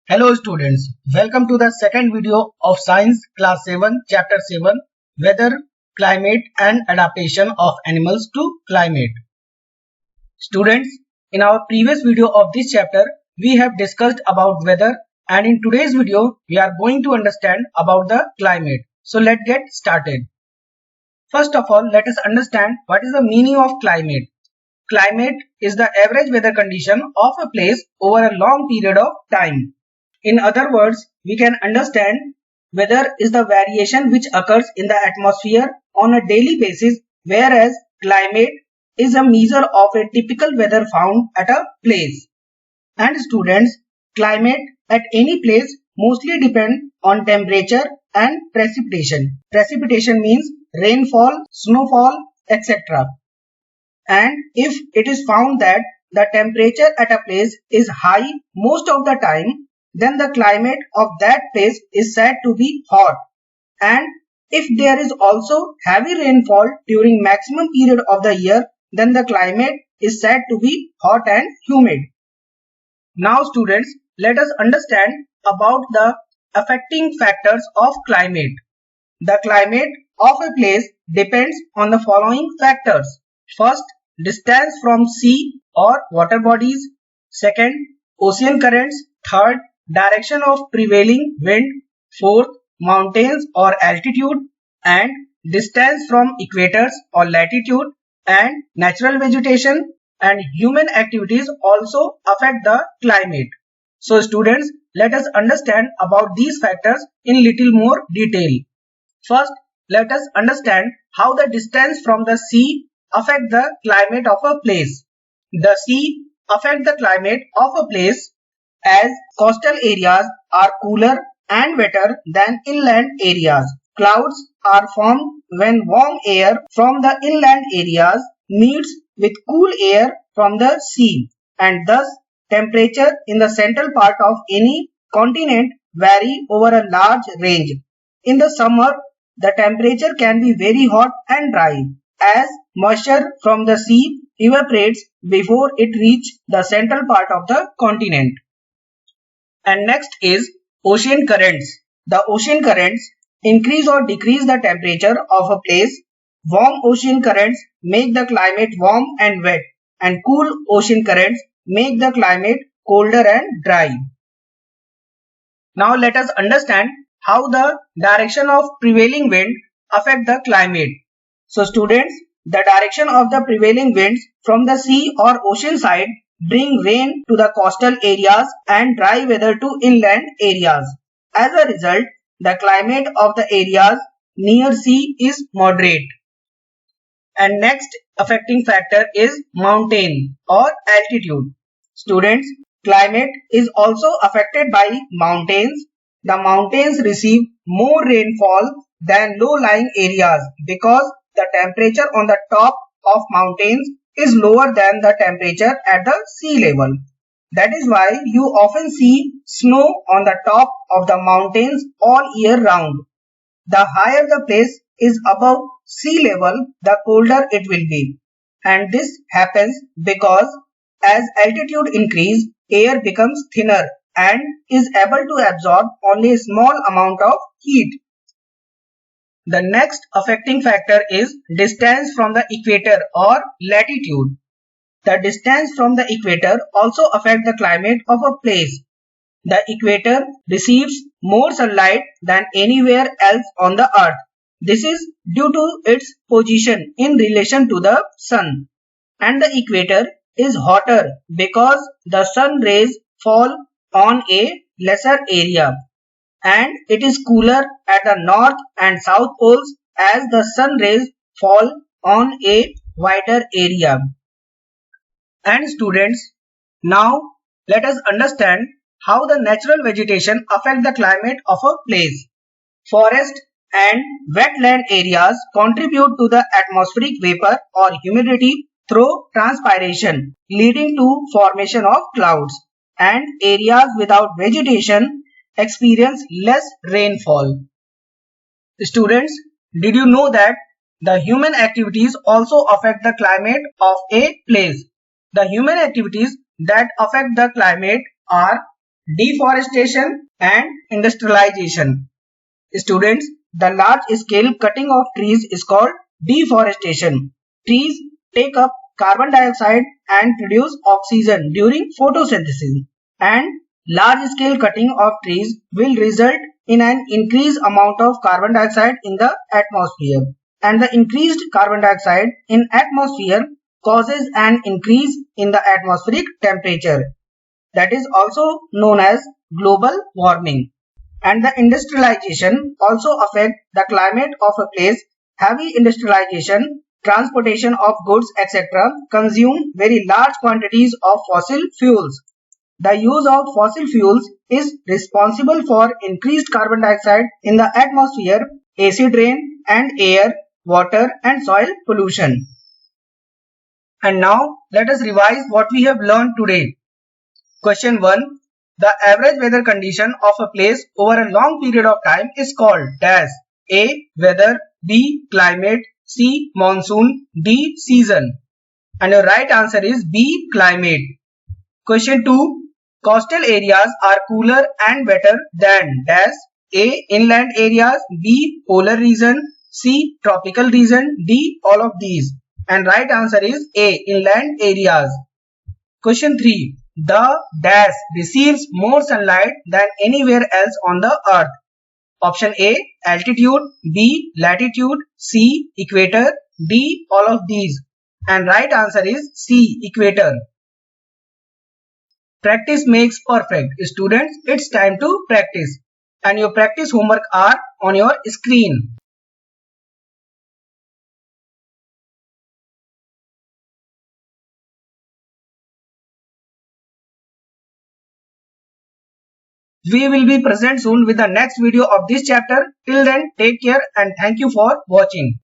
Hello students, welcome to the second video of Science Class 7 Chapter 7 Weather, Climate and Adaptation of Animals to Climate. Students, in our previous video of this chapter, we have discussed about weather, and in today's video, we are going to understand about the climate. So let's get started. First of all, let us understand what is the meaning of climate. Climate is the average weather condition of a place over a long period of time. In other words, we can understand weather is the variation which occurs in the atmosphere on a daily basis, whereas climate is a measure of a typical weather found at a place. And students, climate at any place mostly depend on temperature and precipitation. Precipitation means rainfall, snowfall, etc. And if it is found that the temperature at a place is high most of the time, then the climate of that place is said to be hot. And if there is also heavy rainfall during maximum period of the year, then the climate is said to be hot and humid. Now students, let us understand about the affecting factors of climate. The climate of a place depends on the following factors. First, distance from sea or water bodies. Second, ocean currents. Third, direction of prevailing wind. Fourth, mountains or altitude. And distance from equators or latitude. And natural vegetation and human activities also affect the climate. So students, let us understand about these factors in little more detail. First, let us understand how the distance from the sea affect the climate of a place. The sea affect the climate of a place as coastal areas are cooler and wetter than inland areas. Clouds are formed when warm air from the inland areas meets with cool air from the sea, and thus temperature in the central part of any continent vary over a large range. In the summer, the temperature can be very hot and dry, as moisture from the sea evaporates before it reaches the central part of the continent. And next is ocean currents. The ocean currents increase or decrease the temperature of a place. Warm ocean currents make the climate warm and wet, and cool ocean currents make the climate colder and dry. Now let us understand how the direction of prevailing wind affect the climate. So students, the direction of the prevailing winds from the sea or ocean side bring rain to the coastal areas and dry weather to inland areas. As a result, the climate of the areas near sea is moderate. And next affecting factor is mountain or altitude. Students, climate is also affected by mountains. The mountains receive more rainfall than low-lying areas because the temperature on the top of mountains is lower than the temperature at the sea level. That is why you often see snow on the top of the mountains all year round. The higher the place is above sea level, the colder it will be. And this happens because as altitude increases, air becomes thinner and is able to absorb only a small amount of heat. The next affecting factor is distance from the equator or latitude. The distance from the equator also affects the climate of a place. The equator receives more sunlight than anywhere else on the earth. This is due to its position in relation to the sun. And the equator is hotter because the sun rays fall on a lesser area. And it is cooler at the north and south poles as the sun rays fall on a wider area. And students, now let us understand how the natural vegetation affect the climate of a place. Forest and wetland areas contribute to the atmospheric vapor or humidity through transpiration, leading to formation of clouds. And areas without vegetation experience less rainfall. Students, did you know that the human activities also affect the climate of a place? The human activities that affect the climate are deforestation and industrialization. Students, the large-scale cutting of trees is called deforestation. Trees take up carbon dioxide and produce oxygen during photosynthesis, and large-scale cutting of trees will result in an increased amount of carbon dioxide in the atmosphere, and the increased carbon dioxide in atmosphere causes an increase in the atmospheric temperature, that is also known as global warming. And the industrialization also affect the climate of a place. Heavy industrialization, transportation of goods, etc. consume very large quantities of fossil fuels. The use of fossil fuels is responsible for increased carbon dioxide in the atmosphere, acid rain and air, water and soil pollution. And now let us revise what we have learned today. Question 1. The average weather condition of a place over a long period of time is called dash. A. Weather, B. Climate, C. Monsoon, D. Season. And your right answer is B. Climate. Question 2. Coastal areas are cooler and wetter than dash. A. Inland areas, B. Polar region, C. Tropical region, D. All of these. And right answer is A. Inland areas. Question 3. The dash receives more sunlight than anywhere else on the earth. Option A. Altitude, B. Latitude, C. Equator, D. All of these. And right answer is C. Equator. Practice makes perfect. Students, it's time to practice. And your practice homework are on your screen. We will be present soon with the next video of this chapter. Till then, take care and thank you for watching.